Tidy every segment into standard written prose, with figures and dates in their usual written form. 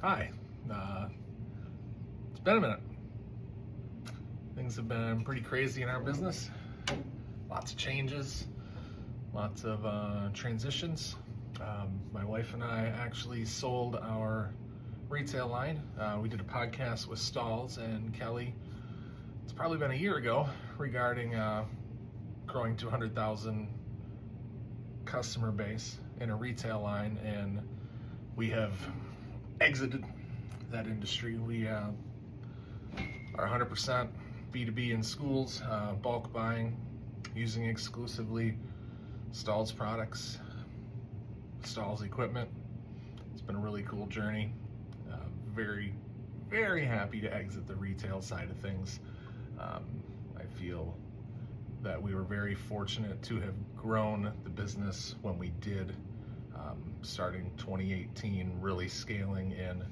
Hi. It's been a minute. Things have been pretty crazy in our business. Lots of changes, lots of transitions. My wife and I actually sold our retail line. We did a podcast with Stahls and Kelly. It's probably been a year ago regarding growing to 100,000 customer base in a retail line, and we have exited that industry. We are 100% B2B in schools, bulk buying, using exclusively Stahls products, Stahls equipment. It's been a really cool journey. Very, very happy to exit the retail side of things. I feel that we were very fortunate to have grown the business when we did, starting 2018, really scaling in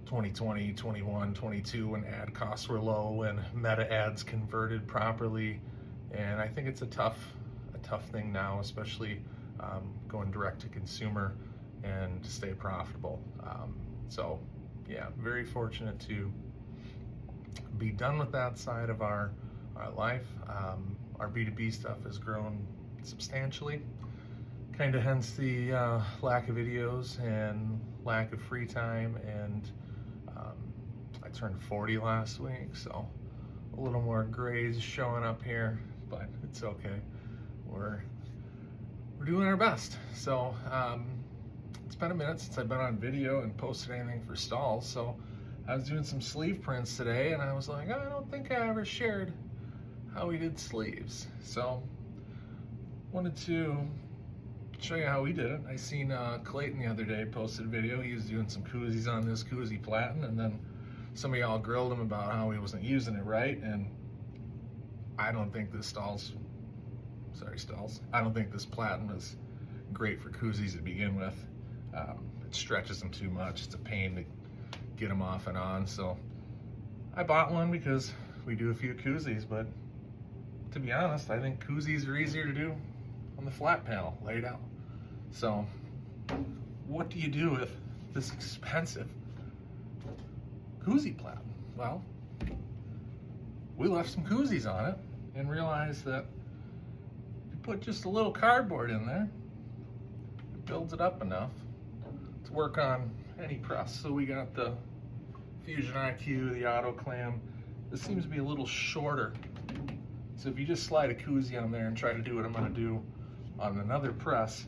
2020, 21, 22 when ad costs were low and meta ads converted properly. And I think it's a tough thing now, especially going direct to consumer and to stay profitable. So yeah, very fortunate to be done with that side of our life. Our B2B stuff has grown substantially, kind of hence the lack of videos and lack of free time. And I turned 40 last week, so a little more grays showing up here, but it's okay. We're doing our best. So it's been a minute since I've been on video and posted anything for Stahls. So I was doing some sleeve prints today, and I was like, I don't think I ever shared how we did sleeves. So wanted to show you how we did it. I seen Clayton the other day posted a video. He was doing some koozies on this koozie platen, and then some of y'all grilled him about how he wasn't using it right. And I don't think this Stahls, I don't think this platen is great for koozies to begin with. It stretches them too much. It's a pain to get them off and on. So I bought one because we do a few koozies, but to be honest, I think koozies are easier to do on the flat panel, laid out. So what do you do with this expensive koozie platen? Well, we left some koozies on it and realized that if you put just a little cardboard in there, it builds it up enough to work on any press. So we got the Fusion IQ, the auto clam. This seems to be a little shorter. So if you just slide a koozie on there and try to do what I'm gonna do on another press,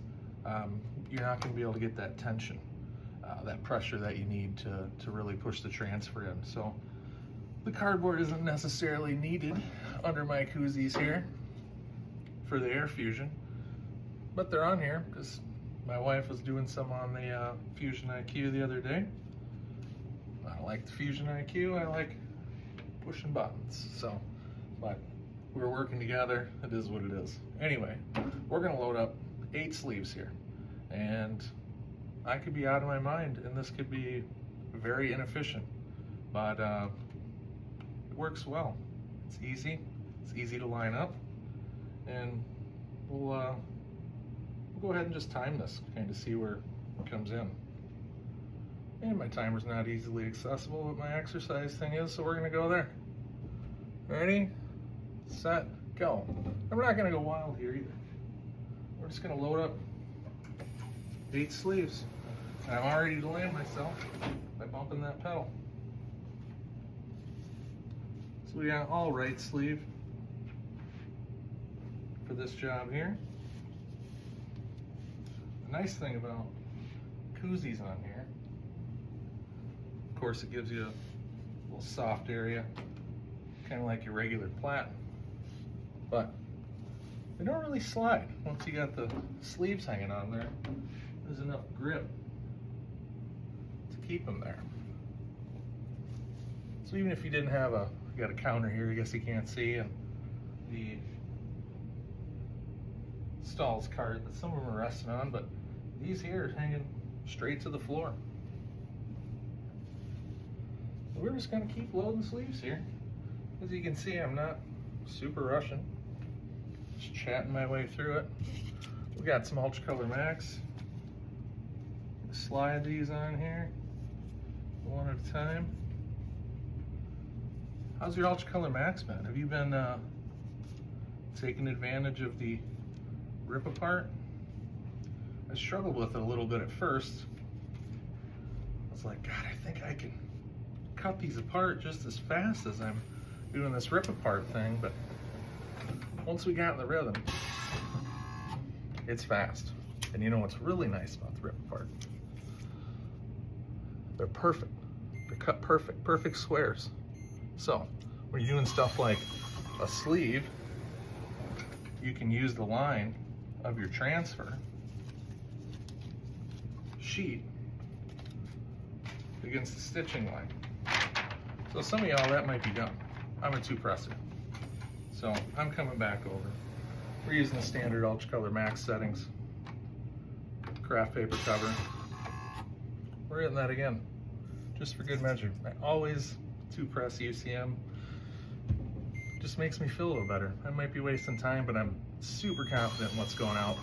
you're not gonna be able to get that tension, that pressure that you need to really push the transfer in. So the cardboard isn't necessarily needed under my koozies here for the Air Fusion, but they're on here because my wife was doing some on the Fusion IQ the other day. I don't like the Fusion IQ, I like pushing buttons. So, but we're working together, it is what it is. Anyway, we're gonna load up 8 sleeves here, and I could be out of my mind and this could be very inefficient, but it works well. It's easy to line up, and we'll go ahead and just time this, kind of see where it comes in. And my timer's not easily accessible, but my exercise thing is, so we're gonna go there. Ready, set, go. And we're not gonna go wild here either. We're just gonna load up 8 sleeves. And I'm all ready to land myself by bumping that pedal. So we got all right sleeve for this job here. The nice thing about koozies on here, of course, it gives you a little soft area, kind of like your regular platen, but they don't really slide. Once you got the sleeves hanging on there, there's enough grip to keep them there. So even if you didn't have you got a counter here, I guess you can't see, and the Stahls cart that some of them are resting on, but these here are hanging straight to the floor. So we're just gonna keep loading sleeves here. As you can see, I'm not super rushing. Just chatting my way through it. We got some Ultra Color Max. Slide these on here. one at a time. How's your Ultra Color Max been? Have you been taking advantage of the rip apart? I struggled with it a little bit at first. I was like, God, I think I can cut these apart just as fast as I'm doing this rip apart thing, but once we got in the rhythm, it's fast. And you know what's really nice about the rip apart? They're perfect. They're cut perfect, perfect squares. So when you're doing stuff like a sleeve, you can use the line of your transfer sheet against the stitching line. So some of y'all, that might be done. I'm a two-presser. So I'm coming back over. We're using the standard Ultra Color Max settings. Craft paper cover. We're hitting that again, just for good measure. I always two-press UCM. Just makes me feel a little better. I might be wasting time, but I'm super confident in what's going out.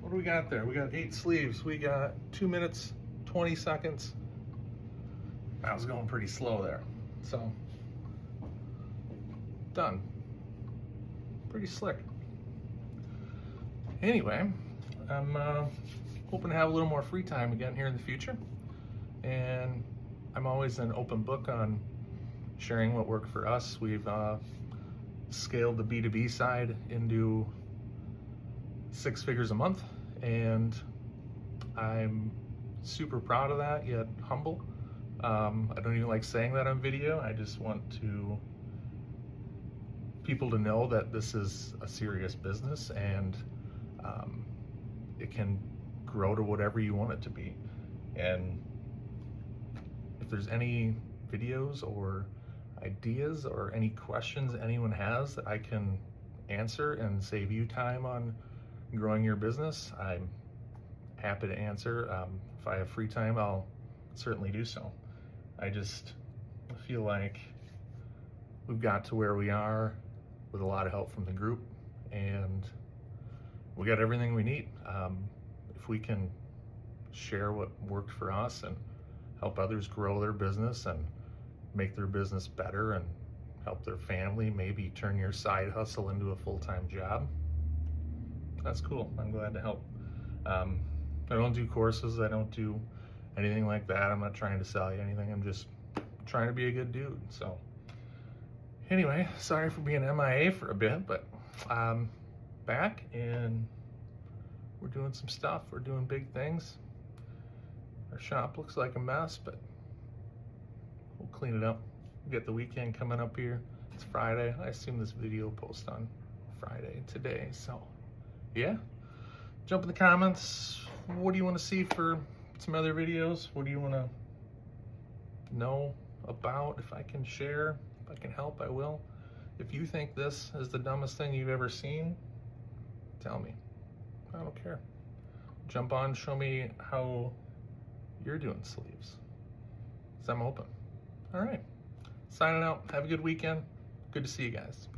What do we got there? We got 8 sleeves. We got 2 minutes, 20 seconds. I was going pretty slow there. So, done. Pretty slick. Anyway, I'm hoping to have a little more free time again here in the future. And I'm always an open book on sharing what worked for us. We've scaled the B2B side into 6 figures a month, and I'm super proud of that, yet humble. I don't even like saying that on video. I just want people to know that this is a serious business, and it can grow to whatever you want it to be. And if there's any videos or ideas or any questions anyone has that I can answer and save you time on growing your business, I'm happy to answer. If I have free time, I'll certainly do so. I just feel like we've got to where we are with a lot of help from the group, and we got everything we need. If we can share what worked for us and help others grow their business and make their business better and help their family, maybe turn your side hustle into a full-time job, that's cool. I'm glad to help. I don't do courses. I don't do anything like that. I'm not trying to sell you anything. I'm just trying to be a good dude. So anyway, sorry for being MIA for a bit, but I'm back and we're doing some stuff. We're doing big things. Our shop looks like a mess, but we'll clean it up. We got the weekend coming up here. It's Friday. I assume this video will post on Friday today. So yeah, jump in the comments. What do you want to see for some other videos? What do you want to know about? If I can share, if I can help, I will. If you think this is the dumbest thing you've ever seen, tell me. I don't care. Jump on, show me how you're doing sleeves, because I'm open. All right, signing out. Have a good weekend. Good to see you guys.